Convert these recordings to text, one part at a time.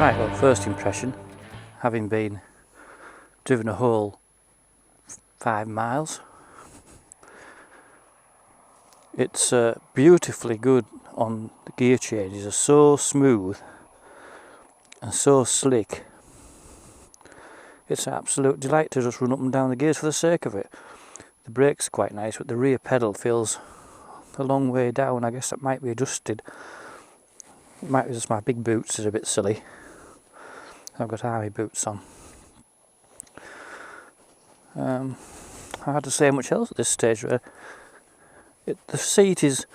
Right, well, first impression, having been driven a whole 5 miles, it's beautifully good on the gear changes. Are so smooth and so slick. It's an absolute delight to just run up and down the gears for the sake of it. The brakes are quite nice, but the rear pedal feels a long way down. I guess that might be adjusted. It might be just my big boots is a bit silly. I've got army boots on. Hard to say much else at this stage. The seat is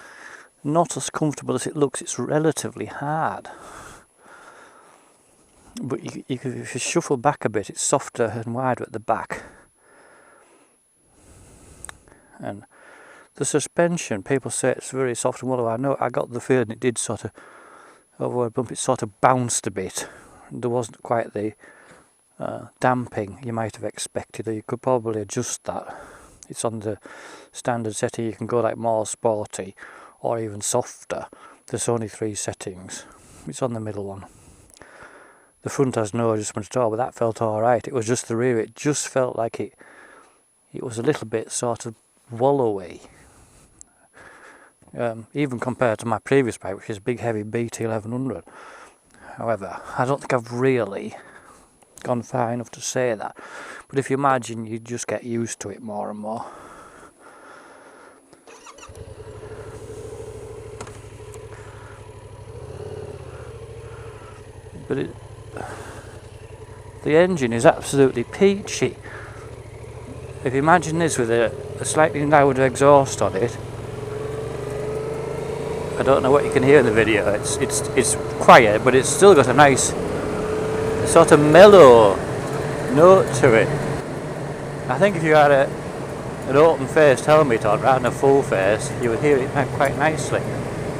not as comfortable as it looks. It's relatively hard, but if you shuffle back a bit, it's softer and wider at the back. And the suspension, people say it's very soft and wallowy. I got the feeling it did sort of, over a bump, it sort of bounced a bit. There wasn't quite the damping you might have expected, or you could probably adjust that. It's on the standard setting. You can go like more sporty or even softer. There's only 3 settings. It's on the middle one. The front has no adjustment at all, but that felt alright. It was just the rear. It just felt like it was a little bit sort of wallowy. Even compared to my previous bike, which is a big heavy BT 1100. However, I don't think I've really gone far enough to say that. But if you imagine, you just get used to it more and more. But the engine is absolutely peachy. If you imagine this with a slightly louder exhaust on it, I don't know what you can hear in the video. It's quiet, but it's still got a nice sort of mellow note to it. I think if you had an open-faced helmet on rather than a full face, you would hear it quite nicely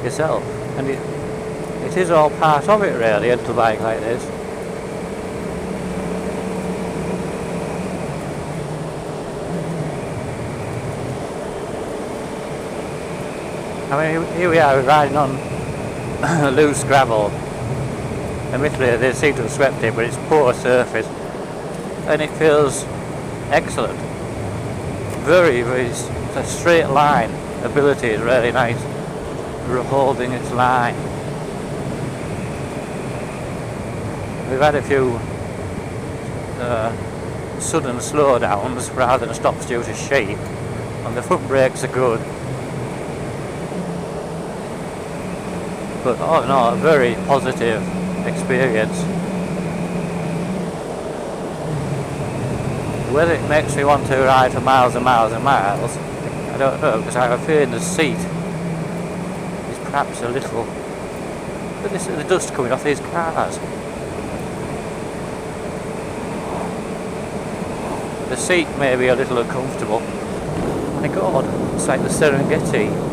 yourself. And it is all part of it, really, into a bike like this. I mean, here we are riding on loose gravel. Admittedly, they seem to have swept it, but it's poor surface, and it feels excellent. Very, the straight line ability is really nice. We're holding its line. We've had a few sudden slowdowns rather than stops due to shape, and the front brakes are good. But all in all, a very positive experience. Whether it makes me want to ride for miles and miles and miles, I don't know, because I have a feeling the seat is perhaps a little... But this is the dust coming off these cars. The seat may be a little uncomfortable. Oh my god, it's like the Serengeti.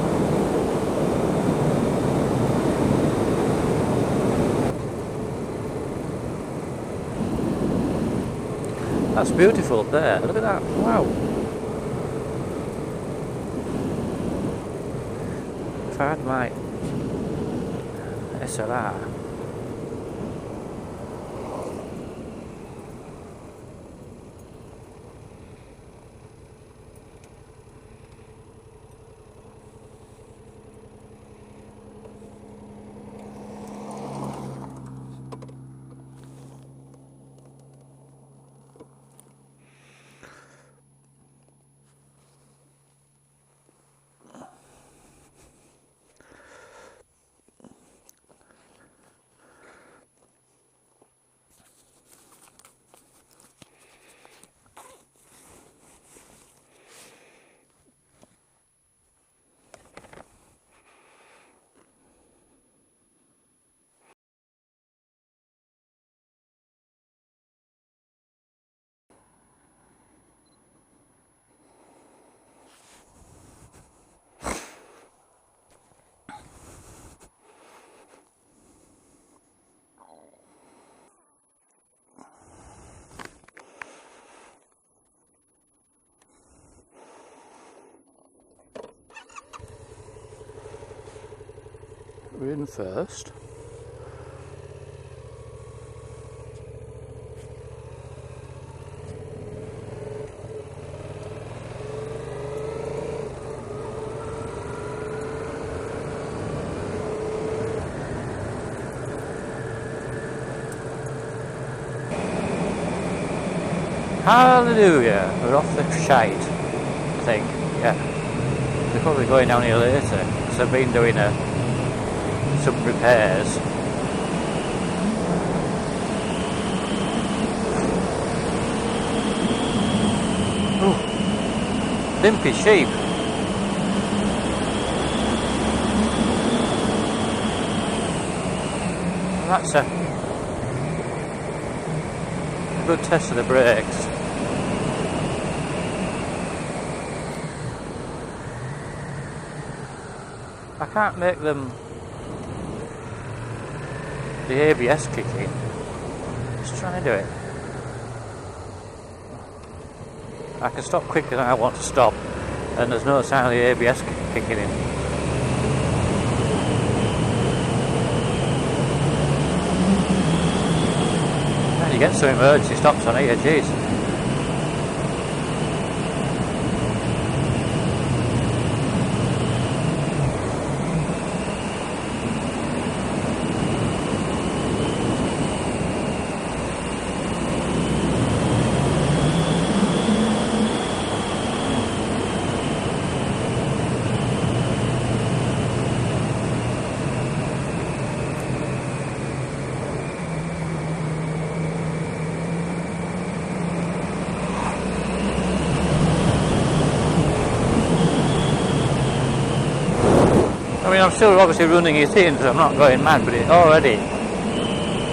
That's beautiful up there, look at that, wow. If I had my SLR, we're in first. Hallelujah! We're off the shite, I think. Yeah. They're probably going down here later, because I've been doing some repairs. Ooh. Limpy sheep. That's a good test of the brakes. I can't make them the ABS kick in. Just trying to do it. I can stop quicker than I want to stop, and there's no sign of the ABS kicking in. And you get some emergency stops on here, jeez. I mean, I'm still obviously running it in, so I'm not going mad, but it already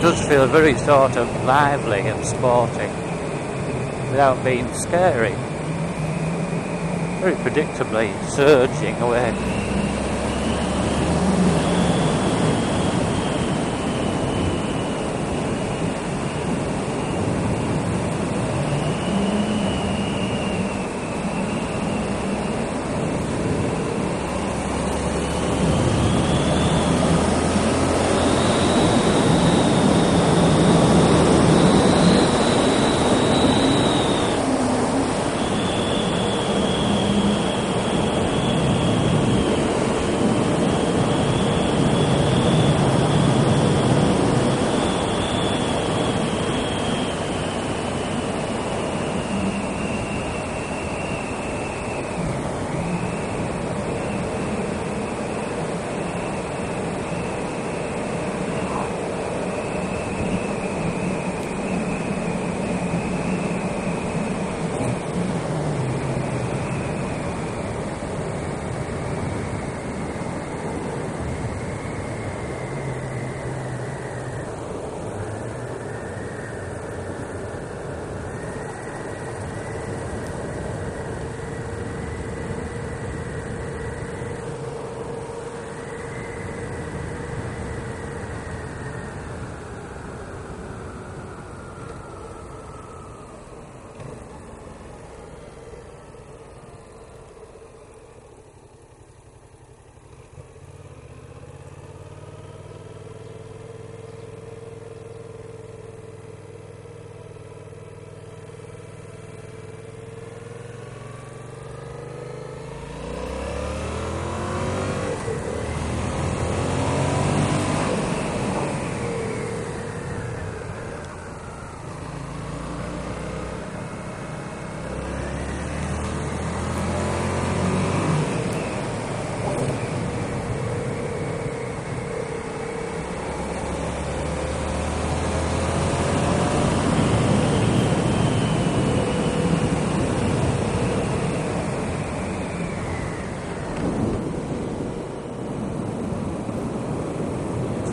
does feel very sort of lively and sporty without being scary. Very predictably surging away.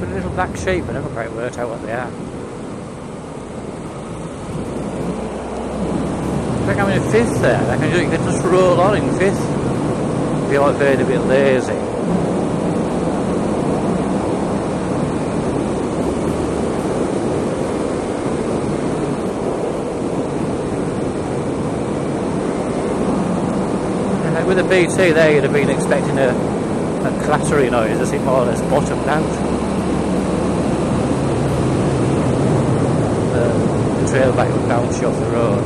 Little black sheep, I never quite worked out what they are. I think I'm in fifth there. You can just roll on in fifth if you're feeling a bit lazy. With a BT there, you'd have been expecting a clattering noise as it more or less bottomed out. The trail back would bounce you off the road.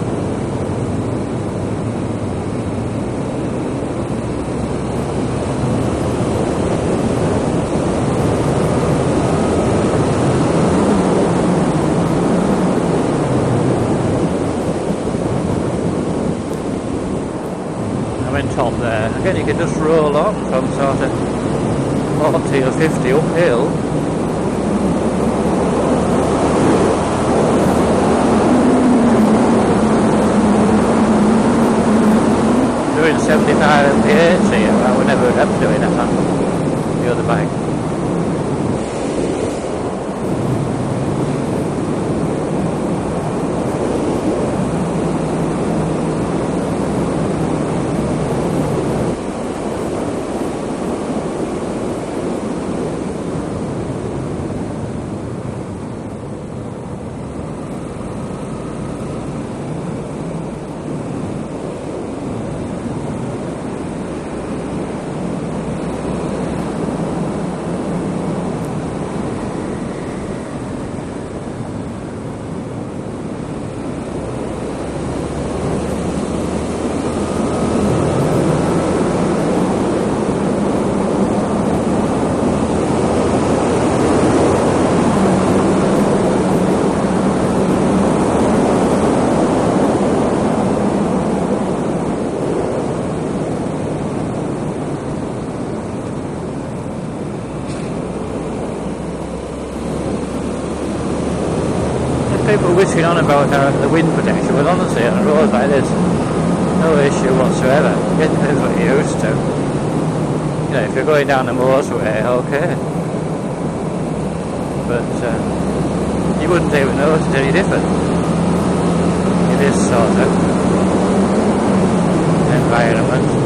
again, you can just roll on from sort of 40 or 50 uphill. Doing 75 mph here, I would never have doing that on the other bike. People whistling on about the wind protection, but honestly on a road like this, no issue whatsoever. It depends what you're used to. You know, if you're going down the motorway, okay. But you wouldn't even notice any different in this sort of environment.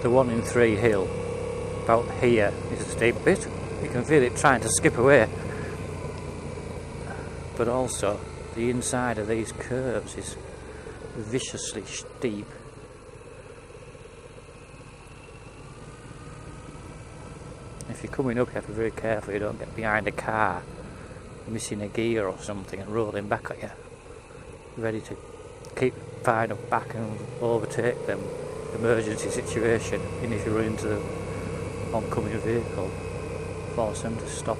The 1 in 3 hill about here is a steep bit. You can feel it trying to skip away, but also the inside of these curves is viciously steep. If you're coming up, you have to be very careful you don't get behind a car missing a gear or something and rolling back at you, ready to keep firing up back and overtake them. Emergency situation, and if you run into the oncoming vehicle, force them to stop.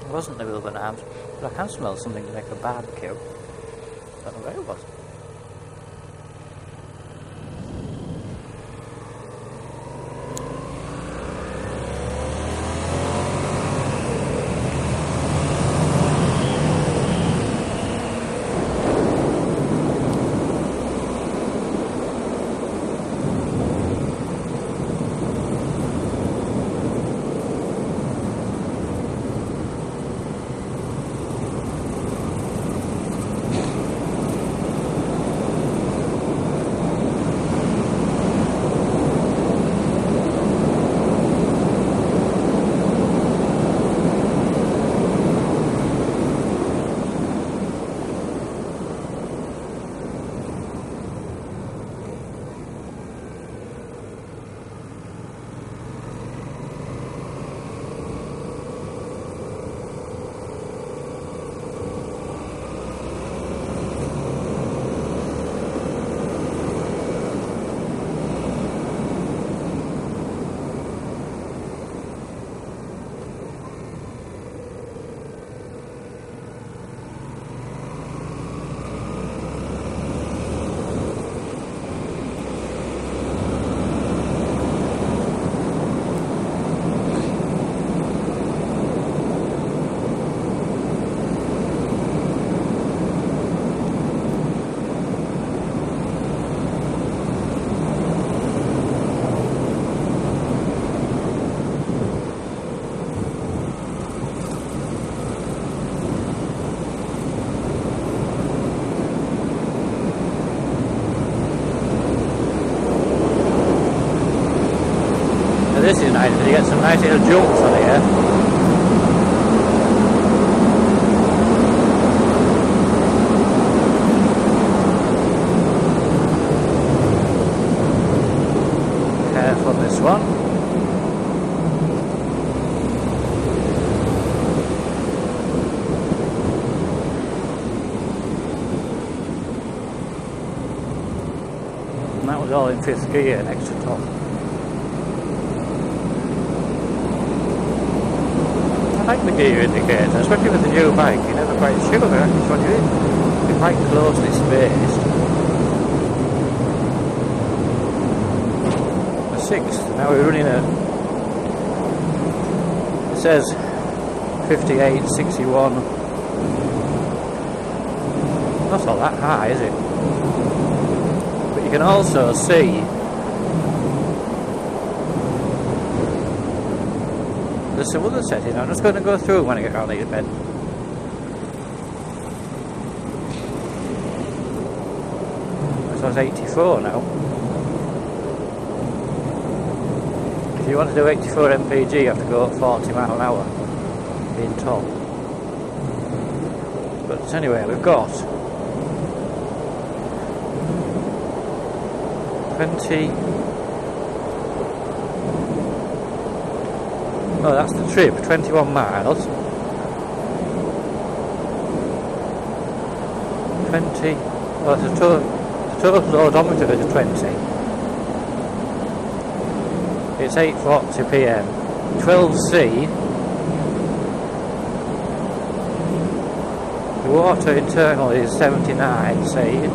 It wasn't the Wilburn Arms, but I can smell something like a barbecue. Don't know where it was. jumps on here. Careful on this one. And that was all in 5th gear next to top. I like the gear indicator, especially with the new bike. You're never quite sure which one you're in. You're quite closely spaced. The 6th, now we're running at, it says 58.61. Not all that high, is it? But you can also see there's some other settings. I'm just going to go through when I get around these bends. So it's 84 now. If you want to do 84 mpg, you have to go at 40 mile an hour in top. But anyway, we've got 20. Oh, that's the trip, 21 miles. 20. Well, the total odometer is 20. It's 8:40 PM. 12C. The water internal is 79C.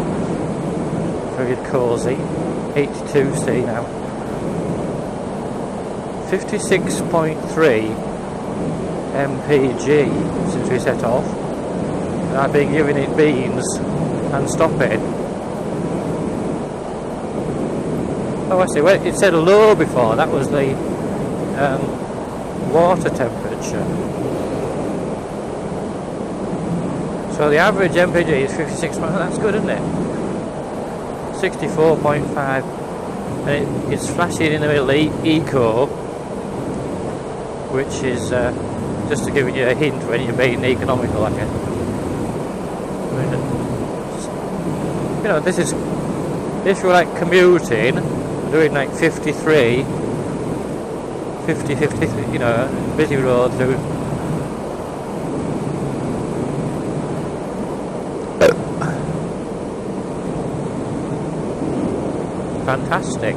Very cosy. 82C now. 56.3 mpg since we set off, and I've been giving it beans and stopping. Oh, I see. Well, it said low before. That was the water temperature. So the average mpg is 56. That's good, isn't it? 64.5, and it's flashing in the middle. Eco, which is just to give you a hint when you're being economical, I guess. You know, this is if you're like commuting, doing like 53, 53, you know, busy roads. Fantastic.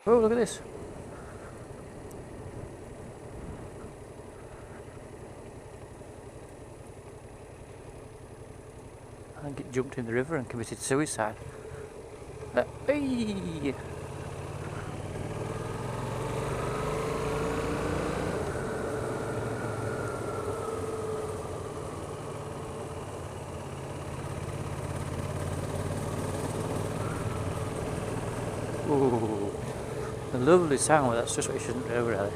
Oh, look at this. I think it jumped in the river and committed suicide. Hey! Ooh, a lovely sound, that's just what you shouldn't do really.